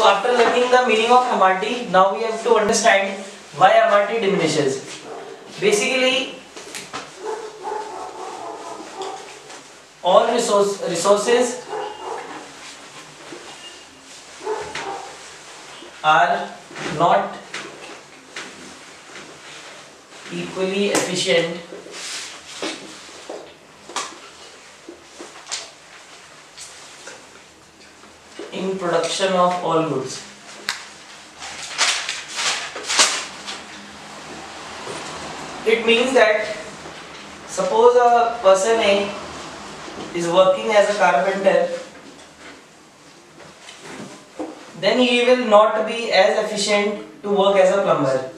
So after learning the meaning of MRT, now we have to understand why MRT diminishes. Basically, all resources are not equally efficient in production of all goods. It means that suppose a person A is working as a carpenter, then he will not be as efficient to work as a plumber.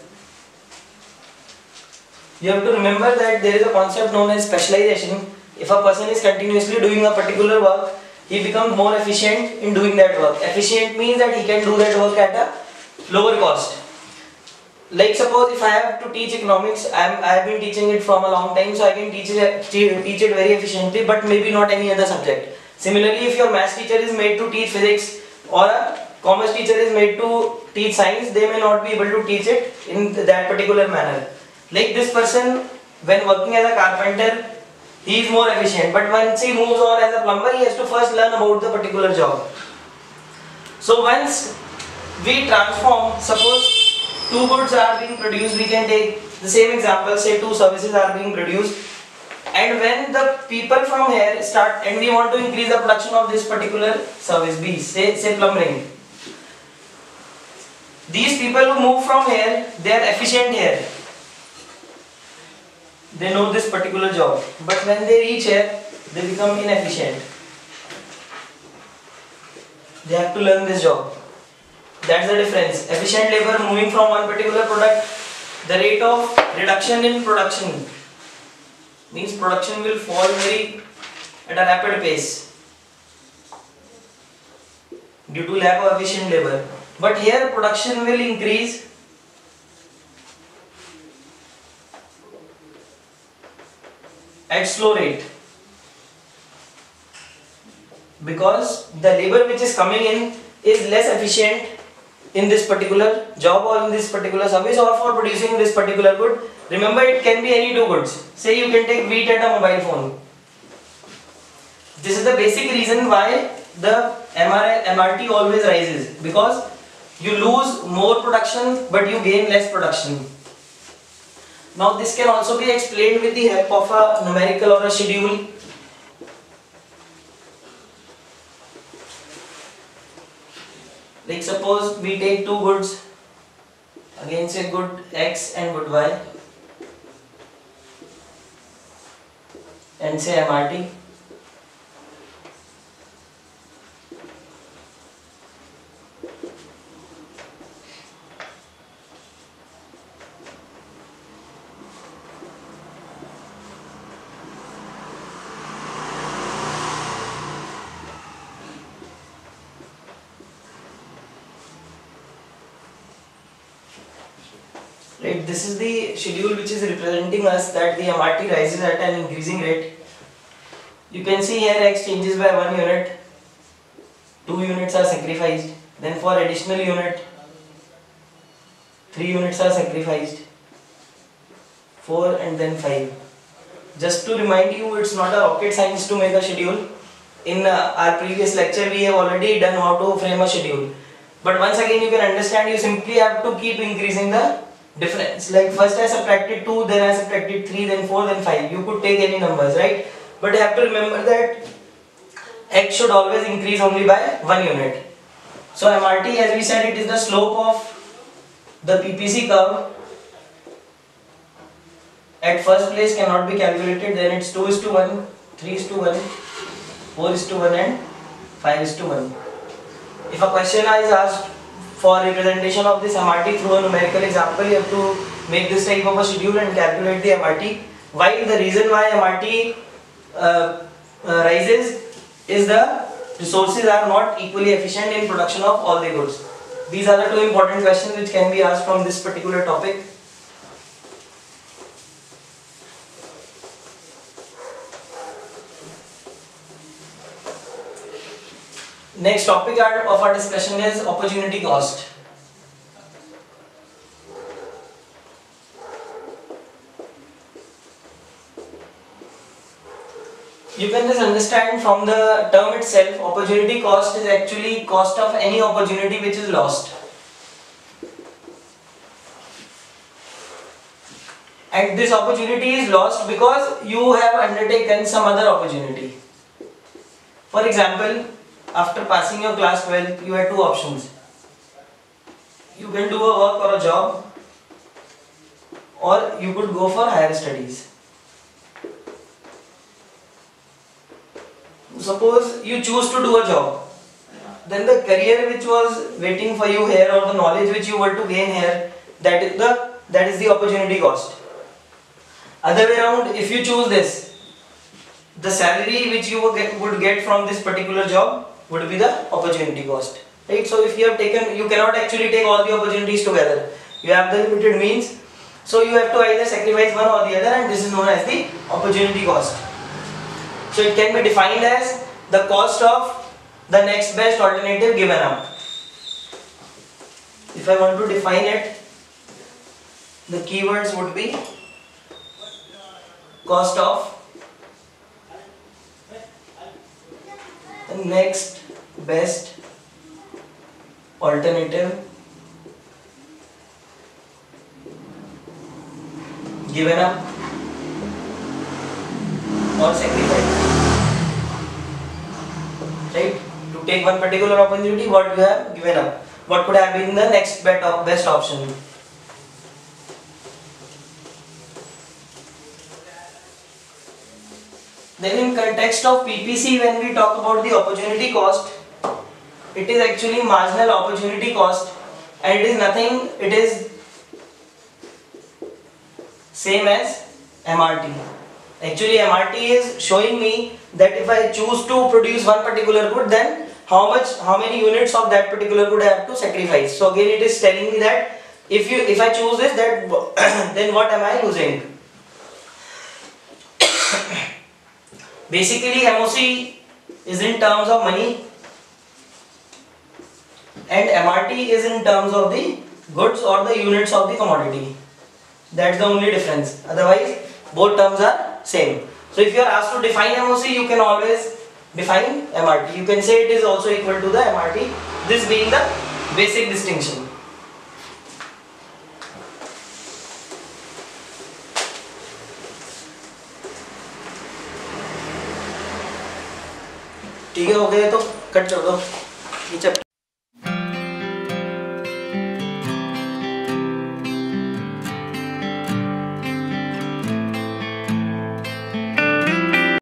You have to remember that there is a concept known as specialization. If a person is continuously doing a particular work, he becomes more efficient in doing that work. Efficient means that he can do that work at a lower cost. Like suppose if I have to teach economics, I have been teaching it from a long time, so I can teach it very efficiently, but maybe not any other subject. Similarly, if your maths teacher is made to teach physics or a commerce teacher is made to teach science, they may not be able to teach it in that particular manner. Like this person, when working as a carpenter, he is more efficient, but once he moves on as a plumber, he has to first learn about the particular job. So once we transform, suppose two goods are being produced, we can take the same example, say two services are being produced, and when the people from here start and we want to increase the production of this particular service B, say plumbing. These people who move from here, they are efficient here. They know this particular job, but when they reach here, they become inefficient. They have to learn this job. That's the difference. Efficient labor moving from one particular product, the rate of reduction in production means production will fall at a rapid pace due to lack of efficient labor. But here production will increase at slow rate, because the labor which is coming in is less efficient in this particular job or in this particular service or for producing this particular good. Remember, it can be any two goods. Say you can take wheat and a mobile phone. This is the basic reason why the MRT always rises, because you lose more production but you gain less production. Now this can also be explained with the help of a numerical or a schedule. Like suppose we take two goods, again say good X and good Y, and say MRT. Right, this is the schedule which is representing us that the MRT rises at an increasing rate. You can see here X changes by 1 unit, 2 units are sacrificed, then for additional unit 3 units are sacrificed, 4 and then 5. Just to remind you, it's not a rocket science to make a schedule. In our previous lecture we have already done how to frame a schedule. But once again you can understand, you simply have to keep increasing the difference. Like first I subtracted 2, then I subtracted 3, then 4, then 5. You could take any numbers, right? But you have to remember that X should always increase only by 1 unit. So MRT, as we said, it is the slope of the PPC curve. At first place cannot be calculated, then it's 2:1, 3:1, 4:1 and 5:1. If a question is asked for representation of this MRT through a numerical example, you have to make this type of a schedule and calculate the MRT. While the reason why MRT rises is the resources are not equally efficient in production of all the goods. These are the two important questions which can be asked from this particular topic. Next topic of our discussion is opportunity cost. You can just understand from the term itself, opportunity cost is actually cost of any opportunity which is lost. And this opportunity is lost because you have undertaken some other opportunity. For example, after passing your class 12, you had two options. You can do a work or a job, or you could go for higher studies. Suppose you choose to do a job, then the career which was waiting for you here, or the knowledge which you were to gain here, that is the opportunity cost. Other way around, if you choose this, the salary which you would get from this particular job would be the opportunity cost, right? So if you have taken, you cannot actually take all the opportunities together. You have the limited means, so you have to either sacrifice one or the other, and this is known as the opportunity cost. So it can be defined as the cost of the next best alternative given up. If I want to define it, the keywords would be cost of the next best alternative given up or sacrificed. Right? To take one particular opportunity, what you have given up, what could have been the next best option. Then in context of PPC, when we talk about the opportunity cost, it is actually marginal opportunity cost, and it is nothing, it is same as MRT. Actually MRT is showing me that if I choose to produce one particular good, then how many units of that particular good I have to sacrifice. So again it is telling me that if I choose this, that then what am I losing? Basically MOC is in terms of money and MRT is in terms of the goods or the units of the commodity. That's the only difference. Otherwise both terms are same. So if you are asked to define MOC, you can always define MRT. You can say it is also equal to the MRT, this being the basic distinction. ठीक है, हो गया तो cut कर दो ये chapter.